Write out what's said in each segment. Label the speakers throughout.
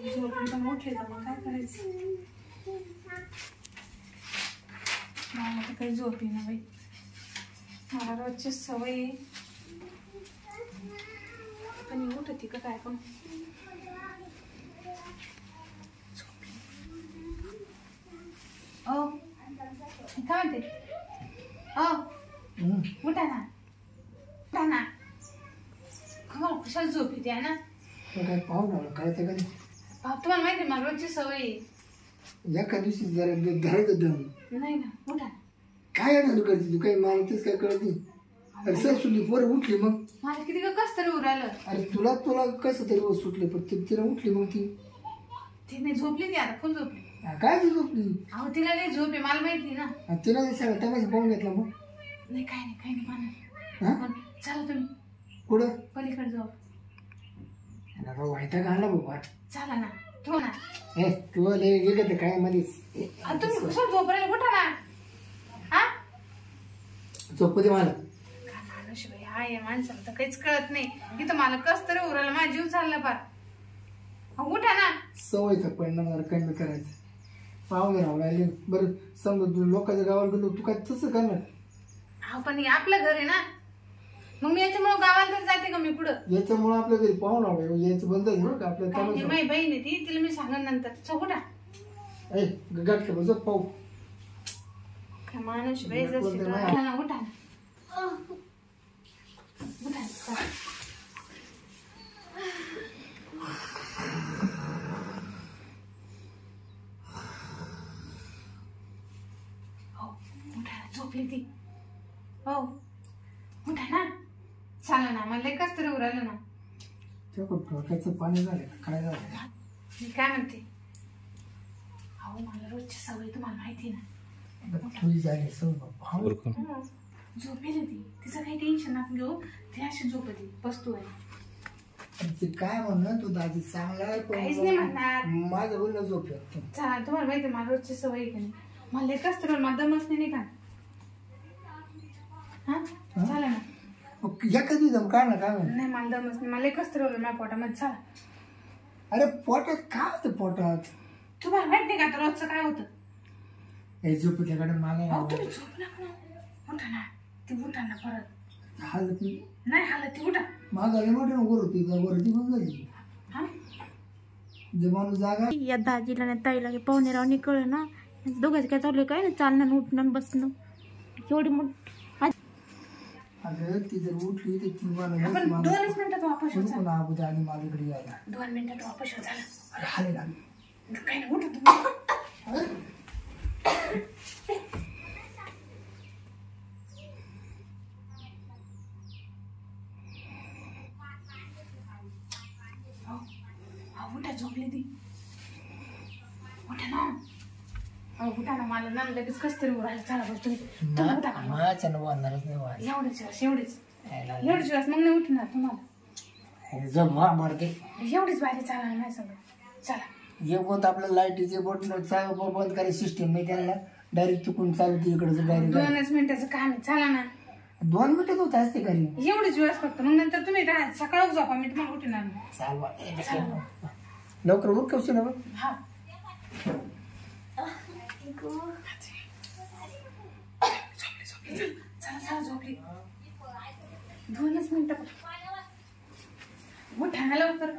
Speaker 1: झोपून पण उठले तर मग काय करायचं. मला तर काही झोप येईना बाई. मला रोजची सवय आहे पण उठती का काय पण. ओ काय म्हणते. उठा ना उठा ना. तुम्हाला कुशाला झोप येते आहे ना.
Speaker 2: काय पाहू ना कळतं कधी.
Speaker 1: तुम्हाला माहिती मला रोजची सवय आहे.
Speaker 2: एका दिवशी जरा धरायचं दम
Speaker 1: नाही ना उठा.
Speaker 2: काय ना तू करते तू काही मला तेच काय कळत नाही. अरे सर सुटली पोरं उठली मग
Speaker 1: मला किती कस तरी उरालं.
Speaker 2: अरे तुला कसं तरी सुटले पण तिला उठली मग ती
Speaker 1: नाही झोपली ती आता फुल झोपली.
Speaker 2: काय ती झोपली.
Speaker 1: अहो तिला लई झोप आहे मला माहिती ना.
Speaker 2: तिला सगळं तमाशा पाहून घेतला मग.
Speaker 1: नाही काही नाही म्हणा. चला तुम्ही
Speaker 2: कुठं
Speaker 1: पलीकडे जाऊ.
Speaker 2: वाईटा घालला बाबा.
Speaker 1: चला ना तू ना.
Speaker 2: हे तू लय काय मध्येच
Speaker 1: तुम्ही कुठं झोपरायला उठा ना. हा
Speaker 2: झोपू दे मला.
Speaker 1: काय माणूस बाई हा या माणसाला तर काहीच कळत नाही. इथं मला कस तरी उरायला माझा जीव चालला फार. उठा ना.
Speaker 2: सवयीचा परिणाम कमी करायचं. पाहुणे राहून राहिले बरं समजा तू लोकांच्या गावाला गेलो तू काय तसं करणार.
Speaker 1: हा पण आपलं घर आहे ना. मग मी याच्यामुळे गावाला तर जाते का मी पुढं.
Speaker 2: याच्यामुळे आपल्या घरी पाहुणा यायचं बंद झालं बरं का आपल्या.
Speaker 1: माझी बहीण आहे ती तिला मी सांगन नंतर. चौकुटा
Speaker 2: ए गाठ बस पाहू.
Speaker 1: काय माणूस बाई जशी उठा ना उठा ना. उठा झोपली ती. हो उठा ना. चला ना मला कस तरी उरालं ना.
Speaker 2: डोक्याचं पाणी झालं काय झालं.
Speaker 1: मी काय म्हणते. अहो मला रोजची सवय तुम्हाला माहिती ना.
Speaker 2: तुझी झाली सवय
Speaker 1: झोपेल ती. तिचं काही टेन्शन नका घेऊ. ती अशी झोपती बसतो आहे.
Speaker 2: ते काय म्हणणार तू दादी चांगला
Speaker 1: काहीच नाही म्हणणार.
Speaker 2: माझं बोलणं झोप.
Speaker 1: चला तुम्हाला माहिती मला रोजची सवय आहे का नाही. मला कस तरी मला दमच नाही का. हा चला ना.
Speaker 2: एका दिवस काय ना काय
Speaker 1: नाही मला दमच नाही. मला एकच तर माझ्या पोटामध्ये. चला.
Speaker 2: अरे पोटात काय होतं पोटात.
Speaker 1: तुम्हाला माहित नाही का आता रोजचं काय होतं.
Speaker 2: हे झोपल्याकडे मला
Speaker 1: तुम्ही झोप नका. उठा ना. ती उठा ना परत.
Speaker 2: हालत
Speaker 1: नाही हालत ती उठा.
Speaker 2: माझा मोठे गोर होती गोरती बंद झाली. जे माणूस जागा
Speaker 3: या दाजीला नाही ताईला पाहुणे रावणी कळ ना. दोघांचं काय चालू काय ना चालणं उठणं बसणं एवढी मोठी.
Speaker 2: अगं ती जर उठली तर ती
Speaker 1: आपण 2 मिनिटात वापस होऊ.
Speaker 2: चला अबू आणि माझ्याकडे यायला
Speaker 1: 2 मिनिटात वापस होऊ. झालं.
Speaker 2: अरे हाले लागली
Speaker 1: काय नाही उठा तुम्ही. उठा झोपली ती. उठा ना. उठा ना मला ना लगेच कस तरी उरायला. चला बस तुम्ही उठा.
Speaker 2: माझ्या वाढणारच नाही.
Speaker 1: एवढीच वेळेस मग नाही उठणार तुम्हाला.
Speaker 2: जमा मारते
Speaker 1: एवढीच बाहेर. चला नाही सगळं. चला
Speaker 2: हे बोट आपलं लाईटीचे बोट बंद करायची सिस्टीम नाही त्यांना. डायरेक्ट चुकून चालते इकडचं डायरेक्ट.
Speaker 1: 2 मिनिटाचं काम आहे. चला ना.
Speaker 2: 2 मिनिटात होत असते घरी.
Speaker 1: एवढीच वेळेस फक्त. मग नंतर तुम्ही सकाळ झोपा. मी तुम्हाला उठणार नाही.
Speaker 2: लवकर उठ कशी ना.
Speaker 1: हा चला झोपली. 2 मिनिटं. उठा ना लवकर.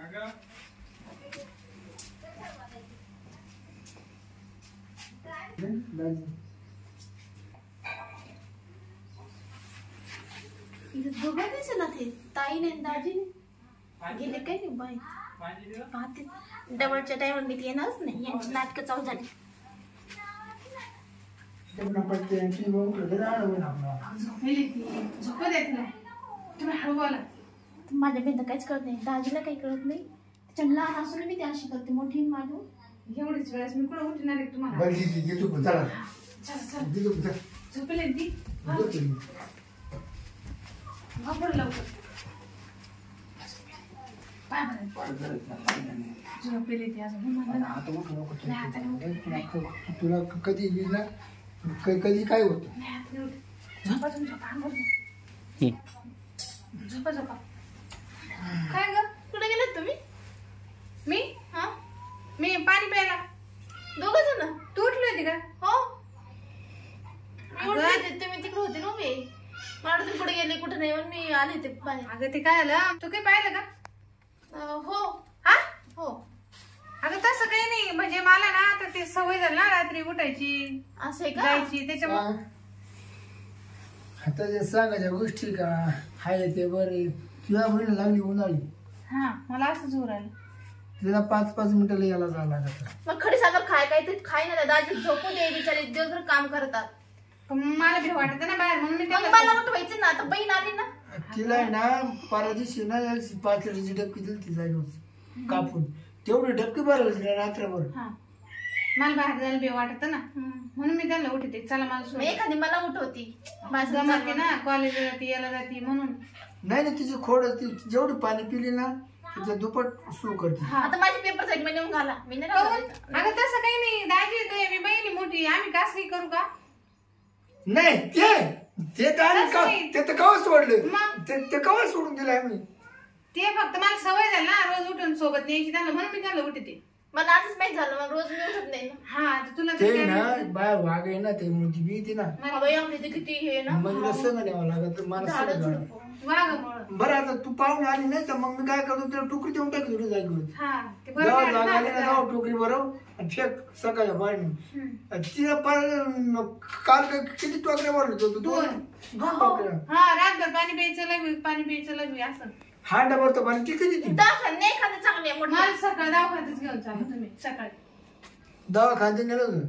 Speaker 3: दोघं दिसत ते ताई नाही दाजीने गेले काय नाही बाई. पाहते डबलच्या टाइमवर मी येणारच नाही. यांची नाटकं चालू झाली.
Speaker 1: झोपू देत नाही. तुम्ही हळू बोला.
Speaker 3: माझ्या भिंत काहीच कळत नाही. दाजीला काही कळत नाही. त्याच्या लहान असून मी ते अशी करते. मोठी माझी
Speaker 1: एवढीच वेळेस मी कुठं उठणार आहे तुम्हाला. झोपेल ती. वापर लवकर. झोपेल ती अजून.
Speaker 2: तुला कधी कधी काय होत.
Speaker 1: झोपा झोपा. काय ग कुठे गेलात तुम्ही. मी हा
Speaker 3: बाहेर.
Speaker 1: अगं ते काय आलं तू काही पाहिलं का?
Speaker 3: हो
Speaker 1: हा
Speaker 3: हो.
Speaker 1: अगं तसं काही नाही म्हणजे मला ना आता ते सवय झाली ना रात्री उठायची
Speaker 3: असं आहे का?
Speaker 1: जायची त्याच्यामुळे.
Speaker 2: आता जे सांगायच्या गोष्टी का हाय ते बरे तुझ्या बहिणी लागली उन्हाळी
Speaker 1: हा मला असंच होऊ राहिलं.
Speaker 2: तिला 5-5 मिनिटाला यायला जावं लागत.
Speaker 3: मग खडी साखर खाय काहीतरी खाय ना दाजी. झोपू दे बिचारे दिवसभर काम करतात.
Speaker 1: पण मला भी वाटत ना बाहेर म्हणून मी
Speaker 3: मग
Speaker 1: त्याला
Speaker 3: मला उठवायचं ना. आता बहीण आली ना.
Speaker 2: तिला आहे ना परवा दिवशी ना 5 लिटरची डबकी दिली ती जागेवर कापून. तेवढी डबकी भरवली तिला रात्रभर.
Speaker 1: हा मला बाहेर जायला बी वाटत ना म्हणून मी त्यांना उठते. चला मला
Speaker 3: मग
Speaker 1: सोड.
Speaker 3: एखादी मला उठवती. माझं
Speaker 1: जमते ना कॉलेजला जाते याला जाते म्हणून.
Speaker 2: नाही तिची खोड ती जेवढी पाणी पिली ना तिचं दुप्पट सुरू करते.
Speaker 3: आता माझे पेपर साईड मध्ये नेऊन घाला. मी नाही घालत.
Speaker 1: अगं तसं काही नाही दाजी तू मी बहिणी मोठी आम्ही कास नाही करू का?
Speaker 2: नाही ते काय
Speaker 1: तसं नाही.
Speaker 2: ते तर कवा सोडलं
Speaker 1: मग?
Speaker 2: ते कवा सोडून दिलं आम्ही.
Speaker 1: ते फक्त मला सवय झाली ना रोज उठून सोबत न्यायची त्यांना म्हणून मी त्यांना उठते.
Speaker 3: मला आजच माहित झालं. मग रोज मी उठत नाही ना.
Speaker 1: हा तर तुला
Speaker 2: ते
Speaker 1: ते
Speaker 2: ना
Speaker 1: काय-
Speaker 2: बाय वाघ आहे ना ते मोठी भीती ना
Speaker 3: हा बाई आपली ते किती हे ना.
Speaker 2: मग तिला संग न्यावं लागत मला
Speaker 3: झाडं
Speaker 2: संग जाणं.
Speaker 3: झुडपं.
Speaker 1: वाघामुळं.
Speaker 2: बरं आता तू पाहुणे आली नाही तर मग मी काय करतो तिला टोकरी देऊन टाकतो थोडी जागेवर.
Speaker 1: हा ते
Speaker 2: जेव्हा
Speaker 1: बरोबर
Speaker 2: जाग आली ना
Speaker 1: आहे
Speaker 2: तेव्हा
Speaker 1: ना.
Speaker 2: टोकरी बरोबर आणि फेक सकाळच्या पाणी
Speaker 1: हम्म.
Speaker 2: तिला काल किती टोकऱ्या भरले होतो
Speaker 1: दोन.
Speaker 2: दोन टोकऱ्या.
Speaker 1: हा रातभर पाणी प्यायचं लागवी पाणी प्यायचं लागवी असं.
Speaker 2: हा डबा तर पाणी ती किती ती
Speaker 3: दवाखान्यात नाही एखादं चांगली आहे मोठी.
Speaker 1: मला सकाळ दवाखान्यातच घेऊन चालू तुम्ही सकाळी.
Speaker 2: दवाखान्यात नेलं होतं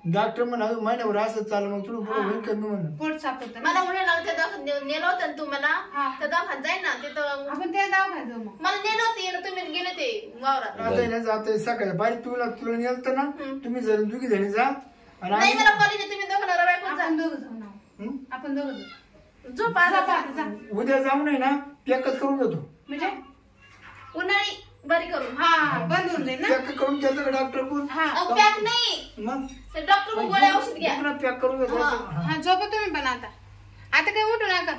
Speaker 2: डॉक्टर म्हणा महिन्याभर असं चालू मग थोडं पुढे होईल कमी म्हणून.
Speaker 1: पोट साफ होतं ना.
Speaker 3: मला उन्हाळ्याला त्या दवाखान्यात नेलं होतं ना तू मला.
Speaker 1: हा.
Speaker 3: त्या दवाखान्यात जाय ना तिथं.
Speaker 1: आपण त्या दवाखान्यात जाऊ मग.
Speaker 3: मला नेलं होतं येणं तुम्ही गेले ते वावरात.
Speaker 2: आता ना जाते सकाळच्या पाणी तुला नेलं तर ना तुम्ही जर दुखी जणी जा आणि
Speaker 3: नाही
Speaker 2: आम्ही-
Speaker 3: मला कॉलेज तुम्ही दोघं नवरा बायको जा.
Speaker 1: आपण दोघं जाऊ ना.
Speaker 2: हं?
Speaker 1: आपण दोघं जाऊ.
Speaker 3: झोप आता
Speaker 1: झोपा
Speaker 3: जा.
Speaker 1: आता, जा.
Speaker 2: उद्या जाऊ नाही ना पॅकच करून घेतो.
Speaker 1: म्हणजे
Speaker 3: उन्हाळी बरी करून.
Speaker 1: हा बंद होऊन जाईल ना.
Speaker 2: पॅक करून घ्यायचं का डॉक्टर कोण
Speaker 1: हा
Speaker 3: पॅक नाही
Speaker 2: मग
Speaker 3: डॉक्टर गोळ्या औषध घ्या.
Speaker 2: पॅक करून घेतो
Speaker 3: हा.
Speaker 2: हा.
Speaker 1: हा झोपा तुम्ही पण आता. आता काही उठू नका.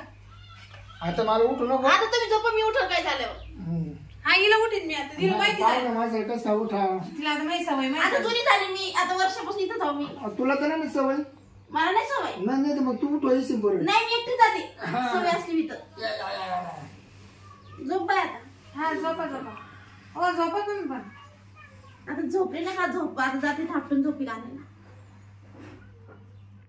Speaker 2: आता मला उठू नको.
Speaker 3: आता तुम्ही झोप मी उठल काय झाल्यावर.
Speaker 2: हं.
Speaker 1: हा हिला उठीन मी आता. तिला माहिती
Speaker 2: पाय
Speaker 1: झालं.
Speaker 2: ना माझा कसा उठा
Speaker 1: तिला आता माहिती सवय
Speaker 3: आता
Speaker 1: माहिती.
Speaker 3: जुनी झाली मी. आता वर्षापासून इथं जाऊ मी.
Speaker 2: तुला तर नाही सवय
Speaker 3: मला नाही सवय.
Speaker 2: नाही तर मग तू उठू येशील बरोबर.
Speaker 3: नाही मी एकटी जाते. सवय असली मी तर. झोप बाय आता.
Speaker 1: हा झोपा झोपा. हो झोपा तुम्ही पण.
Speaker 3: आता झोपले ना का झोप. आता जाते थापटून झोपी घालायला.